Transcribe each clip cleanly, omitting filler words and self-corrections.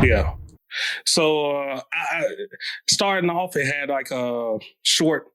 Yeah. So starting off, it had like a short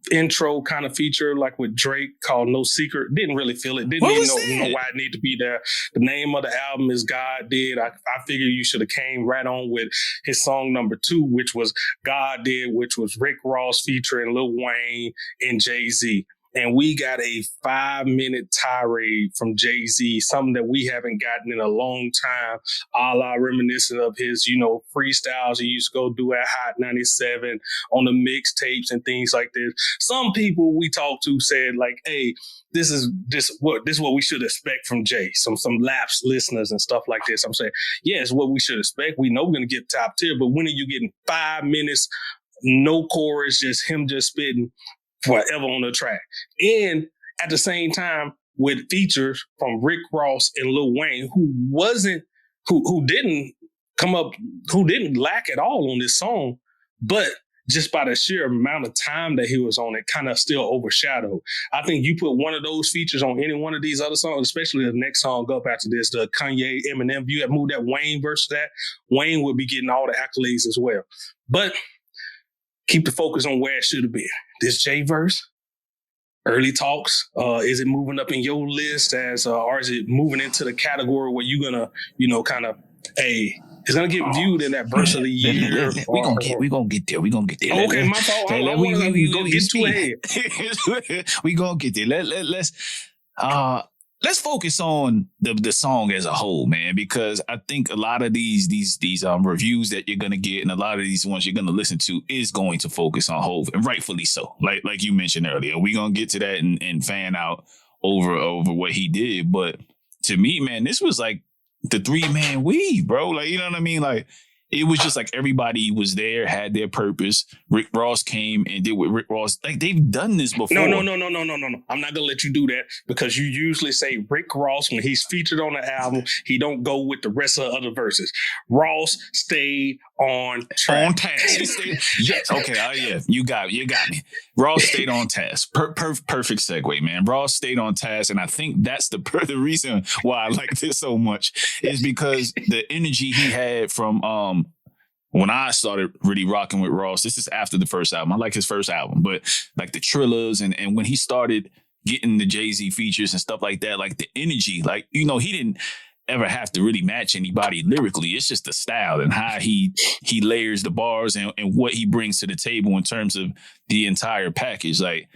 intro kind of feature like with Drake called No Secret. Didn't really feel it. Didn't even know why it needed to be there. The name of the album is God Did. I figured you should have came right on with his song number 2, which was God Did, which was Rick Ross featuring Lil Wayne and Jay-Z. And we got a 5-minute tirade from Jay-Z, something that we haven't gotten in a long time, a la reminiscent of his, freestyles he used to go do at Hot 97 on the mixtapes and things like this. Some people we talked to said like, hey, this is what we should expect from Jay. Some lapsed listeners and stuff like this. I'm saying, yeah, it's what we should expect. We know we're going to get top tier, but when are you getting 5 minutes, no chorus, just him just spitting forever on the track? And at the same time, with features from Rick Ross and Lil Wayne, who didn't lack at all on this song, but just by the sheer amount of time that he was on it, kind of still overshadowed. I think you put one of those features on any one of these other songs, especially the next song up after this, the Kanye Eminem, if you had moved that Wayne verse to that, Wayne would be getting all the accolades as well. But keep the focus on where it should have been. This J verse, early talks. Is it moving up in your list or is it moving into the category where you're gonna, it's gonna get viewed in that verse of the year? We're gonna get there. Okay, my fault. We gonna get too ahead. We gonna get there. Let's focus on the song as a whole, man, because I think a lot of these reviews that you're gonna get and a lot of these ones you're gonna listen to is going to focus on HOV, and rightfully so. Like you mentioned earlier, we're gonna get to that and fan out over what he did. But to me, man, this was like the 3-man weave, bro. Like, you know what I mean? Like, it was just like everybody was there, had their purpose. Rick Ross came and did what Rick Ross, like they've done this before. No. I'm not gonna let you do that because you usually say Rick Ross when he's featured on the album, he don't go with the rest of the other verses. Ross stayed on track. On task. Yes. Okay. Yeah. You got me. Ross stayed on task. Perfect segue, man. Ross stayed on task, and I think that's the reason why I like this so much is because the energy he had from when I started really rocking with Ross. This is after the first album. I like his first album, but like the Trillers and when he started getting the Jay-Z features and stuff like that, like the energy, like, he didn't ever have to really match anybody lyrically. It's just the style and how he layers the bars and what he brings to the table in terms of the entire package. Like,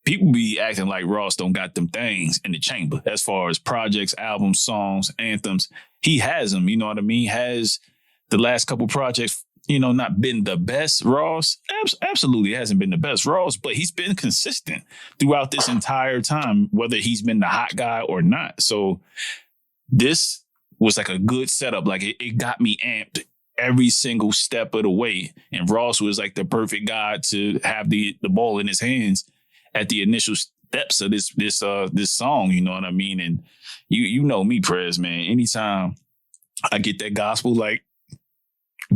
people be acting like Ross don't got them things in the chamber as far as projects, albums, songs, anthems. He has them, you know what I mean? Has the last couple projects, not been the best Ross? Absolutely hasn't been the best Ross, but he's been consistent throughout this entire time, whether he's been the hot guy or not. So this was like a good setup. Like it got me amped every single step of the way. And Ross was like the perfect guy to have the ball in his hands at the initial steps of this song. You know what I mean? And you know me, Prez, man. Anytime I get that gospel like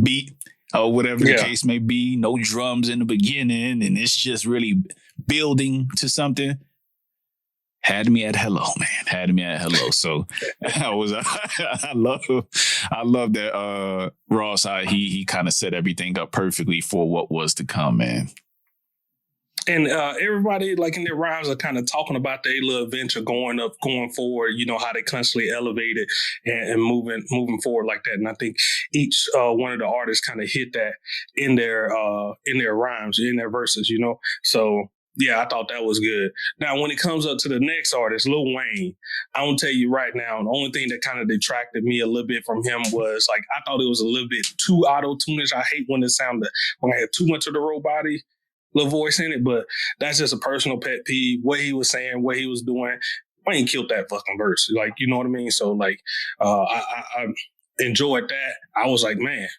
beat or whatever the case may be, no drums in the beginning, and it's just really building to something. Had me at hello, man. Had me at hello. So I love that Ross, how he kind of set everything up perfectly for what was to come, man. And everybody, like in their rhymes, are kind of talking about their little adventure going forward. How they constantly elevated and moving forward like that. And I think each one of the artists kind of hit that in their rhymes, in their verses. So. Yeah, I thought that was good. Now, when it comes up to the next artist, Lil Wayne, I'm going to tell you right now, the only thing that kind of detracted me a little bit from him was, like, I thought it was a little bit too auto-tunish. I hate when I have too much of the robot little voice in it, but that's just a personal pet peeve. What he was saying, what he was doing, Wayne killed that fucking verse. Like, you know what I mean? So, like, I enjoyed that. I was like, man,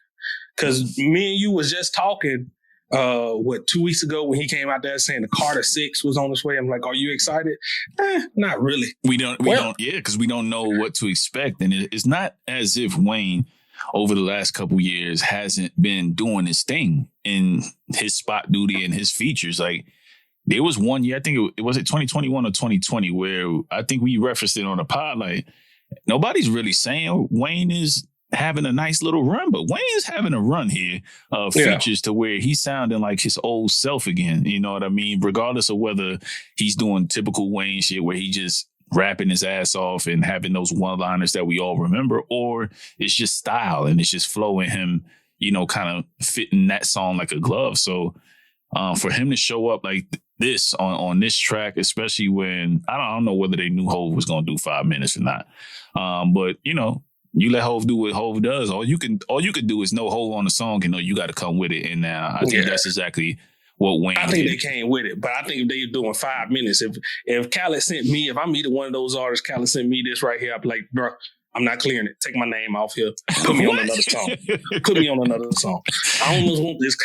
because me and you was just talking 2 weeks ago when he came out there saying the Carter 6 was on its way. I'm like, are you excited? Not really. We don't, because we don't know what to expect. And it's not as if Wayne, over the last couple years, hasn't been doing his thing in his spot duty and his features. Like, there was one year, I think it was 2021 or 2020, where I think we referenced it on the pod. Like, nobody's really saying Wayne is having a nice little run, but Wayne's having a run here of features to where he's sounding like his old self again. You know what I mean? Regardless of whether he's doing typical Wayne shit where he just rapping his ass off and having those one-liners that we all remember, or it's just style and it's just flowing him, you know, kind of fitting that song like a glove. So for him to show up like this on this track, especially when I don't know whether they knew Hov was going to do 5 minutes or not. But, you know, you let Hov do what Hov does. All you can do is know Hov on the song and know you got to come with it. And I think that's exactly what Wayne I think did. they came with it, but I think if they're doing 5 minutes, if Khaled sent me, if I'm either one of those artists, Khaled sent me this right here, I'd be like, bro, I'm not clearing it. Take my name off here. Put me on another song. Put me on another song. I almost want this.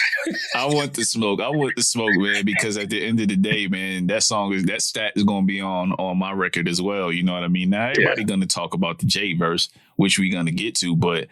I want the smoke. I want the smoke, man, because at the end of the day, man, that stat is going to be on my record as well. You know what I mean? Now, everybody going to talk about the J verse, which we're going to get to, but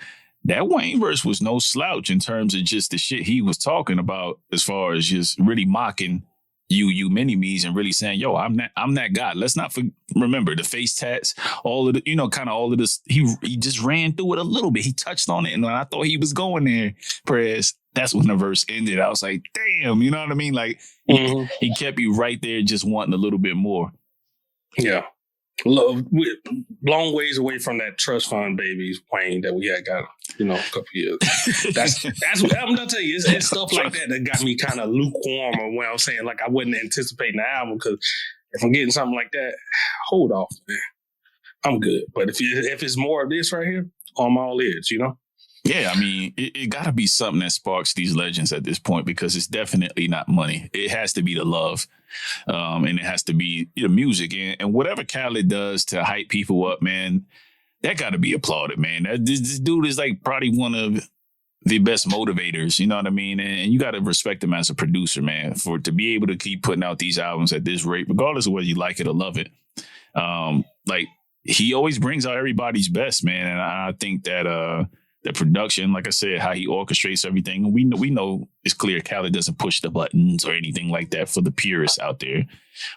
that Wayne verse was no slouch in terms of just the shit he was talking about as far as just really mocking you mini-me's and really saying, yo, I'm that guy. Let's not remember the face tats, all of the, you know, kind of all of this. He just ran through it a little bit. He touched on it. And when I thought he was going there, Prez, that's when the verse ended. I was like, damn, you know what I mean? Like he kept you right there just wanting a little bit more. Yeah. Long ways away from that trust fund babies, Wayne, that we had got, you know, a couple years. That's what I'm gonna tell you. It's stuff like that got me kind of lukewarm on when I was saying like I wasn't anticipating the album, because if I'm getting something like that, hold off, man. I'm good. But if it's more of this right here, I'm all ears, you know. Yeah, I mean, it got to be something that sparks these legends at this point, because it's definitely not money. It has to be the love, and it has to be the music. And whatever Khaled does to hype people up, man, that got to be applauded, man. This dude is like probably one of the best motivators, you know what I mean? And you got to respect him as a producer, man, for to be able to keep putting out these albums at this rate, regardless of whether you like it or love it. Like, he always brings out everybody's best, man. And I think that the production, like I said, how he orchestrates everything. We know it's clear Khaled doesn't push the buttons or anything like that for the purists out there.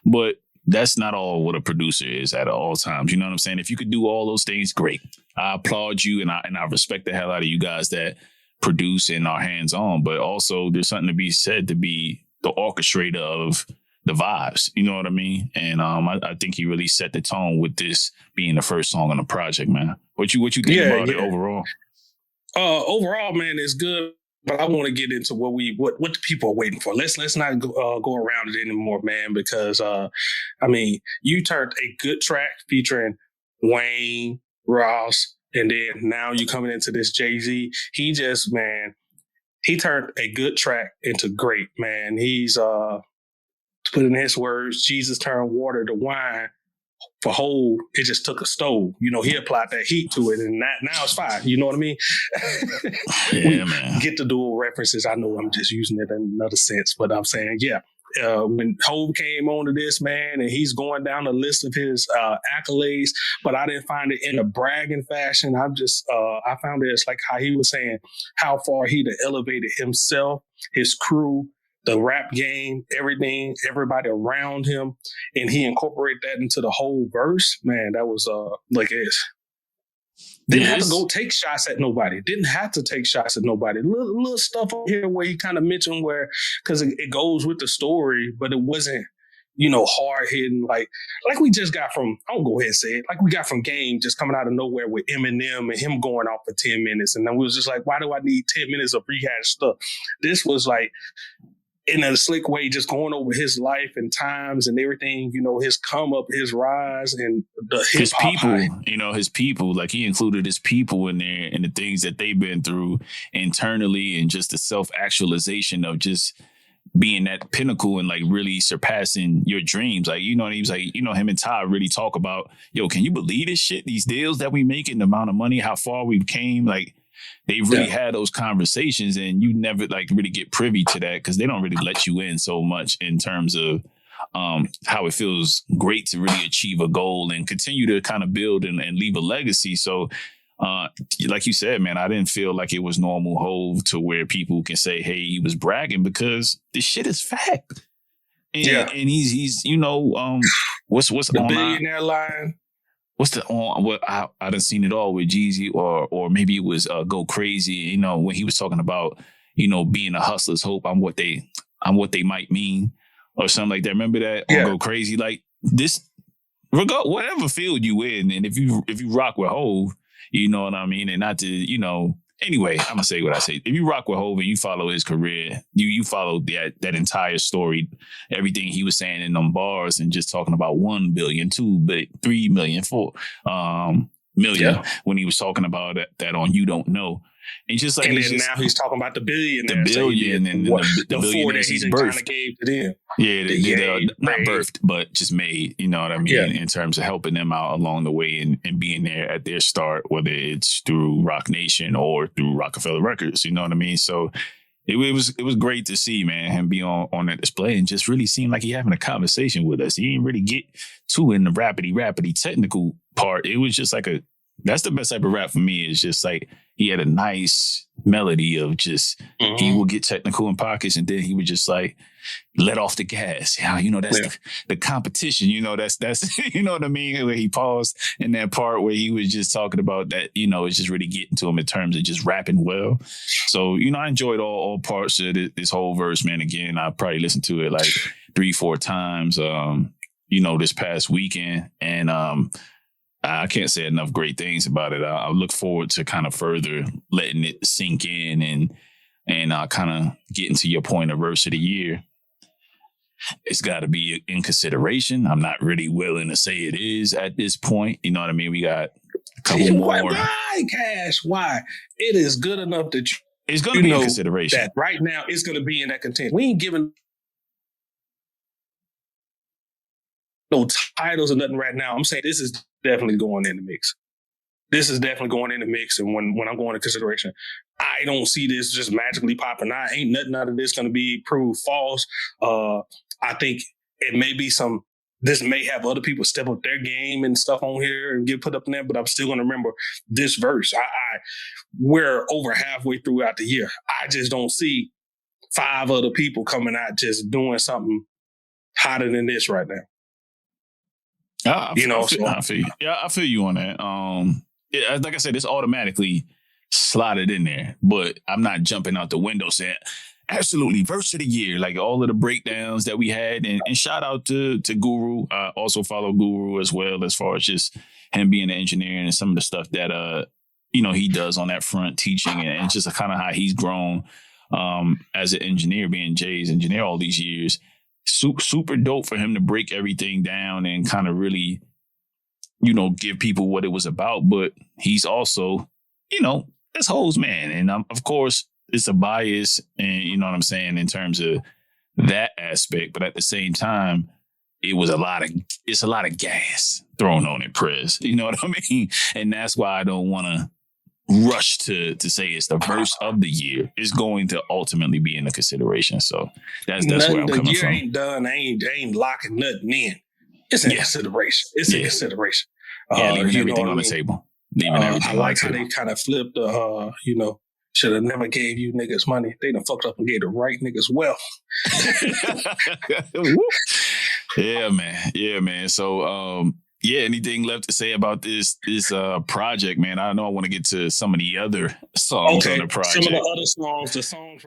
But that's not all what a producer is at all times. You know what I'm saying? If you could do all those things, great. I applaud you and I respect the hell out of you guys that produce and are hands-on. But also there's something to be said to be the orchestrator of the vibes. You know what I mean? And I think he really set the tone with this being the first song on the project, man. What you think about it overall? Overall, man, it's good, but I want to get into what the people are waiting for. Let's not go around it anymore, man, because I mean, you turned a good track featuring Wayne, Ross, and then now you coming into this Jay-Z. He turned a good track into great, man. He's to put in his words, Jesus turned water to wine. For Hov, it just took a stove. You know, he applied that heat to it, and now it's fine. You know what I mean? Yeah, man. Get the dual references. I know I'm just using it in another sense, but I'm saying, yeah. When Hov came onto this, man, and he's going down the list of his accolades, but I didn't find it in a bragging fashion. I found it as like how he was saying how far he'd elevated himself, his crew, the rap game, everything, everybody around him, and he incorporated that into the whole verse. Man, that was like it. Didn't have to go take shots at nobody. Didn't have to take shots at nobody. Little stuff over here where he kind of mentioned where, because it goes with the story, but it wasn't, you know, hard hitting like we just got from. I'll go ahead and say it. Like we got from Game just coming out of nowhere with Eminem and him going off for 10 minutes, and then we was just like, why do I need 10 minutes of rehashed stuff? This was like, in a slick way, just going over his life and times and everything, you know, his come up, his rise, and his people, you know, his people, like he included his people in there and the things that they've been through internally and just the self-actualization of just being that pinnacle and like really surpassing your dreams. Like, you know, he was like, you know, him and Ty really talk about, yo, can you believe this shit? These deals that we make and the amount of money, how far we've came, like, they really had those conversations, and you never like really get privy to that because they don't really let you in so much in terms of how it feels great to really achieve a goal and continue to kind of build and leave a legacy. So like you said, man, I didn't feel like it was normal Hov to where people can say, hey, he was bragging, because this shit is fact. And, and he's you know, what's the on billionaire line. what's the what I done seen it all with Jeezy or maybe it was Go Crazy, you know, when he was talking about, you know, being a hustler's hope, I'm what they might mean or something like that. Remember that on Go Crazy? Like this, whatever field you in, and if you rock with Hov, you know what I mean, and not to, you know. Anyway, I'm gonna say what I say. If you rock with Hov and you follow his career, you follow that entire story, everything he was saying in them bars and just talking about 1 billion, 2 billion, 3 million, 4 million when he was talking about that on You Don't Know. And just like, and then now he's talking about the billion, and the billion that he kind of gave to them. Yeah, not birthed, but just made, you know what I mean, in terms of helping them out along the way and being there at their start, whether it's through Rock Nation or through Rockefeller Records, you know what I mean? So it was great to see, man, him be on that display and just really seem like he having a conversation with us. He didn't really get too in the rapidy technical part. It was just like that's the best type of rap for me. It's just like he had a nice melody of just, he will get technical in pockets and then he would just like let off the gas. Yeah, you know, that's the competition, you know, that's, you know what I mean? Where he paused in that part where he was just talking about that, you know, it's just really getting to him in terms of just rapping well. So, you know, I enjoyed all parts of this whole verse, man. Again, I probably listened to it like 3-4 times, you know, this past weekend. And, I can't say enough great things about it. I look forward to kind of further letting it sink in and kind of getting to your point of verse of the year. It's got to be in consideration. I'm not really willing to say it is at this point. You know what I mean? We got a couple more. Why, Cash? Why? It is good enough that it's going to be in consideration. That right now it's going to be in that contention. We ain't giving no titles or nothing right now. I'm saying this is definitely going in the mix. This is definitely going in the mix. And when I'm going into consideration, I don't see this just magically popping out. Ain't nothing out of this going to be proved false. I think it may be this may have other people step up their game and stuff on here and get put up in there, but I'm still going to remember this verse. We're over halfway throughout the year. I just don't see 5 other people coming out just doing something hotter than this right now. I feel you. Yeah, I feel you on that. Like I said, it's automatically slotted in there, but I'm not jumping out the window saying absolutely verse of the year, like all of the breakdowns that we had. And shout out to Guru. I also follow Guru as well, as far as just him being an engineer and some of the stuff that you know, he does on that front, teaching and just kind of how he's grown as an engineer, being Jay's engineer all these years. Super dope for him to break everything down and kind of really, you know, give people what it was about. But he's also, you know, that's Hov's man. And of course, it's a bias, and you know what I'm saying, in terms of that aspect. But at the same time, it's a lot of gas thrown on it, Prez. You know what I mean? And that's why I don't want to rush to say it's the verse of the year. It's going to ultimately be in the consideration. So that's where I'm coming from. The year ain't done. I ain't locking nothing in. It's in consideration. It's in consideration. Leaving everything on the table. I like how they kind of flipped you know, should have never gave you niggas money. They done fucked up and gave the right niggas wealth. Yeah, man. So, anything left to say about this project, man? I know I want to get to some of the other songs on the project. Some of the other songs,